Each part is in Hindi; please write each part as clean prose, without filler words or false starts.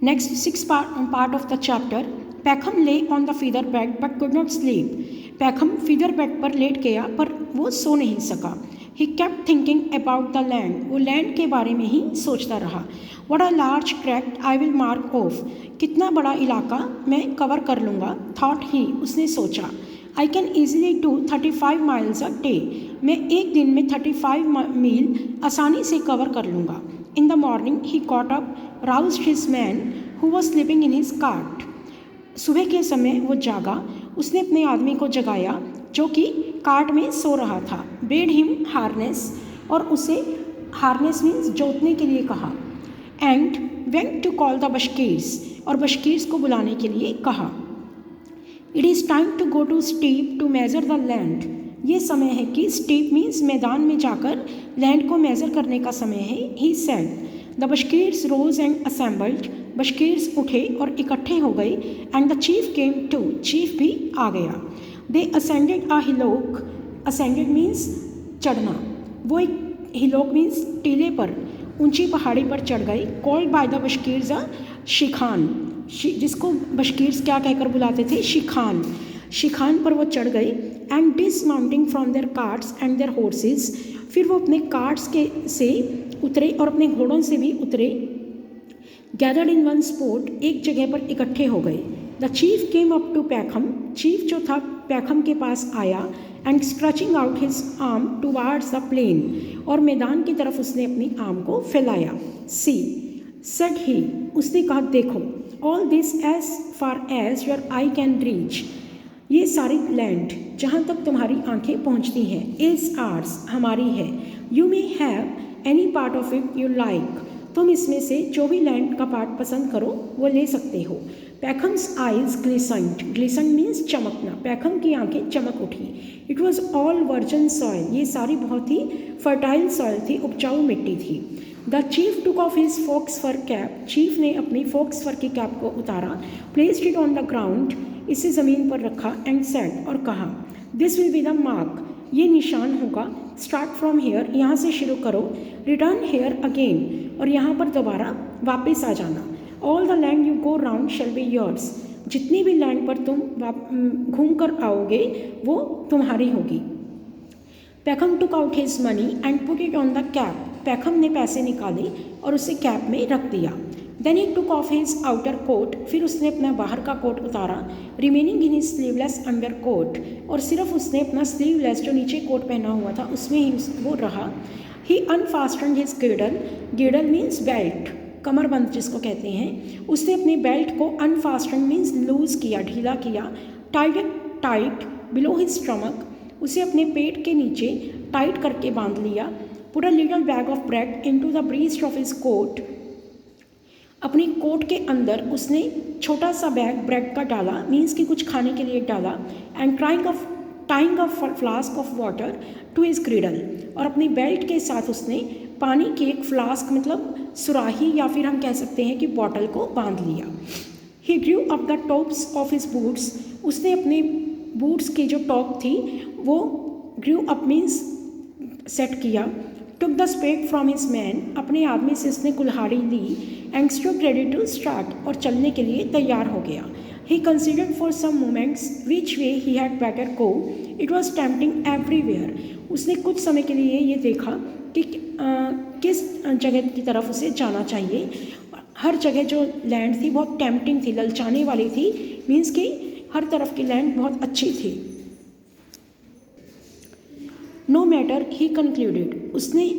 Next sixth part of the chapter. Peckham lay on the feather bed but could not sleep. Peckham feather bed पर लेट गया पर वो सो नहीं सका. He kept thinking about the land. वो लैंड के बारे में ही सोचता रहा. What a large tract I will mark off. कितना बड़ा इलाका मैं कवर कर लूँगा. Thought he. उसने सोचा. I can easily do 35 miles a day. मैं एक दिन में 35 मील आसानी से कवर कर लूँगा. In the morning he got up, roused his man who was sleeping in his cart. सुबह के समय वो जागा. उसने अपने आदमी को जगाया जो कि कार्ट में सो रहा था. Bade him harness और उसे हार्नेस मीन्स जोतने के लिए कहा. And went to call the bashkirs और बशकीर्स को बुलाने के लिए कहा. It is time to go to steep to measure the land. ये समय है कि स्टीप मीन्स मैदान में जाकर लैंड को मेज़र करने का समय है. He said. The Bashkirs rose and assembled. Bashkirs उठे और इकट्ठे हो गए. And the chief came to. Chief भी आ गया. They ascended a hillock. Ascended means चढ़ना. वो एक हिलोक मीन्स टीले पर ऊंची पहाड़ी पर चढ़ गए. कॉल्ड बाय द बशकीर्स अ शिखान. जिसको बशकीर्स क्या कहकर बुलाते थे? शिखान. शिखान पर वो चढ़ गए. And dismounting from their carts and their horses. फिर वो अपने कार्ट्स के से उतरे और अपने घोड़ों से भी उतरे. Gathered in one spot. एक जगह पर इकट्ठे हो गए. The chief came up to Pakhom. Chief जो था पैखम के पास आया. And stretching out his arm towards the plain. और मैदान की तरफ उसने अपनी आर्म को फैलाया. See said he. उसने कहा देखो. All this as far as your eye can reach. ये सारी लैंड जहाँ तक तुम्हारी आंखें पहुँचती हैं. Is hours. हमारी है. You may have any part of it you like. तुम इसमें से जो भी लैंड का पार्ट पसंद करो वो ले सकते हो. पैखम्स आइज ग्लिसन्ड. ग्लिसन्ड मीन्स चमकना. पैखम की आंखें चमक उठी. It was all version soil. ये सारी बहुत ही फर्टाइल सॉइल थी. उपजाऊ मिट्टी थी. The chief took of his fox fur cap. Chief ने अपनी फोक्स फर की कैप को उतारा. Placed it on the ground. इसे ज़मीन पर रखा. And said. और कहा. This will be the mark. ये निशान होगा. Start from here. यहाँ से शुरू करो. Return here again. और यहाँ पर दोबारा वापस आ जाना. All the land you go round shall be yours. जितनी भी लैंड पर तुम घूम कर आओगे वो तुम्हारी होगी. Pakhom took out his money and put it on the cap. Pakhom ने पैसे निकाले और उसे कैप में रख दिया. Then he took of his outer coat. फिर उसने अपना बाहर का कोट उतारा. Remaining in his sleeveless under coat. और सिर्फ उसने अपना स्लीवलेस जो नीचे कोट पहना हुआ था उसमें ही वो रहा. He unfastened his girdle. Girdle means belt. कमरबंद जिसको कहते हैं. उसने अपने बेल्ट को अनफास्टन मीन्स लूज़ किया, ढीला किया. Tight tight below his stomach. उसे अपने पेट के नीचे टाइट करके बांध लिया. Put a little bag of bread into the breast of his coat. अपनी कोट के अंदर उसने छोटा सा बैग ब्रेड का डाला. मीन्स कि कुछ खाने के लिए डाला. And tying a flask of water to his girdle. और अपनी बेल्ट के साथ उसने पानी की एक फ्लास्क मतलब सुराही या फिर हम कह सकते हैं कि बॉटल को बांध लिया. ही Drew up the tops of his boots. उसने अपने बूट्स की जो टॉप थी वो ड्रू अप मीन्स सेट किया. Took the spade from his man. अपने आदमी से उसने कुल्हाड़ी ली. And stood ready to start. और चलने के लिए तैयार हो गया. He considered for some moments which way he had better go. It was tempting everywhere. उसने कुछ समय के लिए ये देखा कि किस जगह की तरफ उसे जाना चाहिए. हर जगह जो लैंड थी बहुत टेम्पटिंग थी, ललचाने वाली थी. मीन्स कि हर तरफ की लैंड बहुत अच्छी थी. No matter he concluded. उसने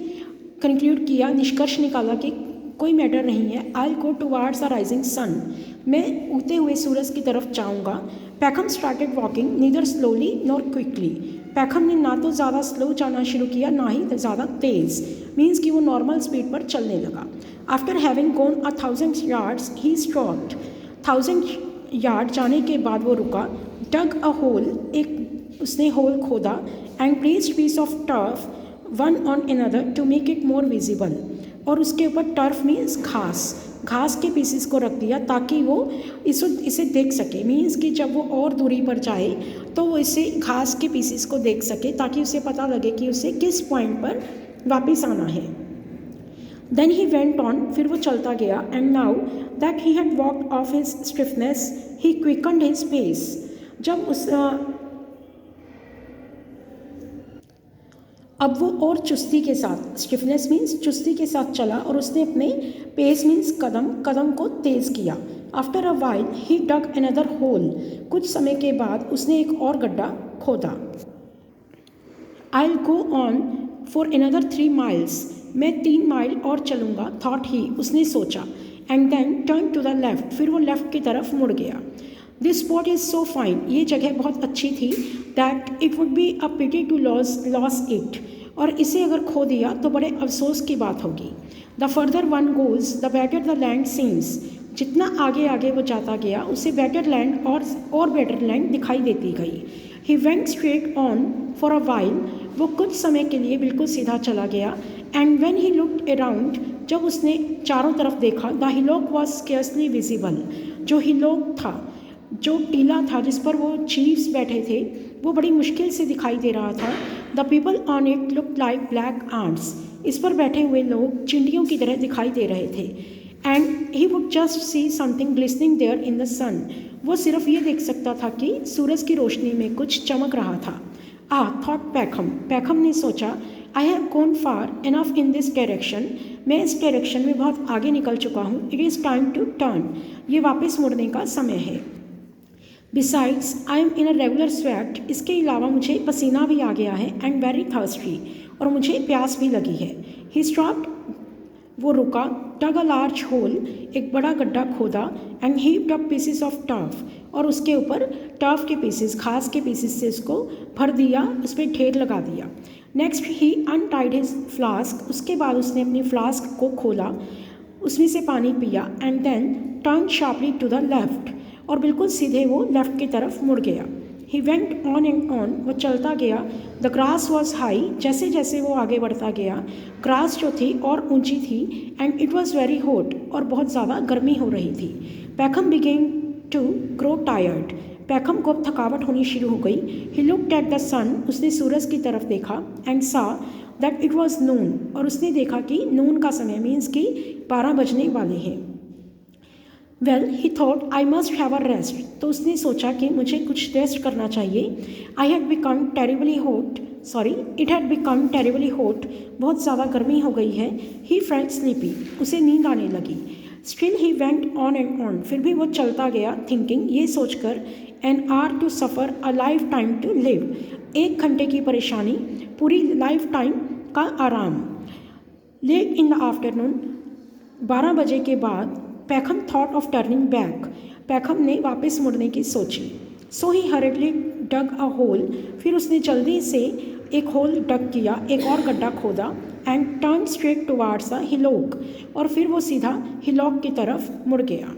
कंक्लूड किया, निष्कर्ष निकाला कि कोई मैटर नहीं है. I go towards the rising sun. मैं उगते हुए सूरज की तरफ जाऊंगा. Pakhom started walking neither slowly nor quickly. Pakhom ने ना तो ज़्यादा स्लो जाना शुरू किया ना ही ज़्यादा तेज़. मीन्स कि वो नॉर्मल स्पीड पर चलने लगा. After having gone 1000 yards he stopped. 1000 yard जाने के बाद वो रुका. Dug a hole. एक उसने होल खोदा. And placed piece of turf one on another to make it more visible. और उसके ऊपर टर्फ मीन्स घास के पीसेस को रख दिया ताकि वो इसे देख सके. मीन्स कि जब वो और दूरी पर जाए तो वो इसे घास के पीसेस को देख सके ताकि उसे पता लगे कि उसे किस पॉइंट पर वापस आना है. देन ही वेंट ऑन, फिर वो चलता गया, and now that he had walked off his stiffness he quickened his pace. जब उस अब वो और चुस्ती के साथ, स्टिफनेस मीन्स चुस्ती के साथ चला, और उसने अपने पेस मीन्स कदम को तेज़ किया। After a while he dug another hole, कुछ समय के बाद उसने एक और गड्ढा खोदा। I will go on for another 3 miles, मैं 3 माइल और चलूँगा, थॉट ही, उसने सोचा। And then turn to the left, फिर वो लेफ्ट की तरफ मुड़ गया। This spot is so fine, ये जगह बहुत अच्छी थी, that it would be a pity to lose it, और इसे अगर खो दिया तो बड़े अफसोस की बात होगी। The further one goes the better the land seems, जितना आगे आगे वो जाता गया उसे बेटर लैंड और बेटर लैंड दिखाई देती गई। He went straight on for a while, वो कुछ समय के लिए बिल्कुल सीधा चला गया। And when he looked around, जब उसने चारों तरफ देखा, the hillock was scarcely visible, जो हिलॉक था, जो टीला था जिस पर वो चीफ्स बैठे थे, वो बड़ी मुश्किल से दिखाई दे रहा था। The people on it look like black ants, इस पर बैठे हुए लोग चिंटियों की तरह दिखाई दे रहे थे। And he would just see something glistening there in the sun, वो सिर्फ ये देख सकता था कि सूरज की रोशनी में कुछ चमक रहा था। थॉट पैखम ने सोचा, I have gone far enough in this direction, मैं इस डायरेक्शन में बहुत आगे निकल चुका हूँ। It is time to turn, ये वापस मुड़ने का समय है। Besides I am in a regular sweat, इसके अलावा मुझे पसीना भी आ गया है, एंड वेरी थर्स्टी, और मुझे प्यास भी लगी है। ही स्टॉप्ड, वो रुका, डग अ लार्ज होल, एक बड़ा गड्ढा खोदा, and heaped up pieces of turf, और उसके ऊपर टर्फ के पीसेस, घास के पीसेस से उसको भर दिया, उस पर ढेर लगा दिया। नेक्स्ट ही अनटाइड हिज फ्लास्क, उसके बाद उसने अपनी फ्लास्क को खोला, उसमें से पानी पिया, and then turn sharply to the left, और बिल्कुल सीधे वो लेफ्ट की तरफ मुड़ गया। He went on and on, वो चलता गया। द ग्रास वॉज हाई, जैसे जैसे वो आगे बढ़ता गया ग्रास जो थी और ऊंची थी, and it was very hot, और बहुत ज़्यादा गर्मी हो रही थी। पैखम बिगेन टू ग्रो टायर्ड, पैखम को थकावट होनी शुरू हो गई। ही लुक्ड एट द सन, उसने सूरज की तरफ देखा, एंड सा दैट इट वॉज नून, और उसने देखा कि नून का समय मीन्स कि 12 बजने वाले हैं। Well he thought I must have a rest, तो उसने सोचा कि मुझे कुछ रेस्ट करना चाहिए। I had become terribly hot, it had become terribly hot, बहुत ज़्यादा गर्मी हो गई है। ही फेल्ट स्लीपी, उसे नींद आने लगी। Still he went on and on, फिर भी वो चलता गया, थिंकिंग, ये सोचकर, an hour to suffer a lifetime to live, 1 घंटे की परेशानी, पूरी लाइफ टाइम का आराम। लेट इन द आफ्टरनून, 12 बजे के बाद, पैखम थॉट ऑफ टर्निंग बैक, पैखम ने वापस मुड़ने की सोची। सो ही हरेडली डग अ होल, फिर उसने जल्दी से एक होल डग किया, एक और गड्ढा खोदा, and turn straight towards the hillock, और फिर वो सीधा हिलॉक की तरफ मुड़ गया।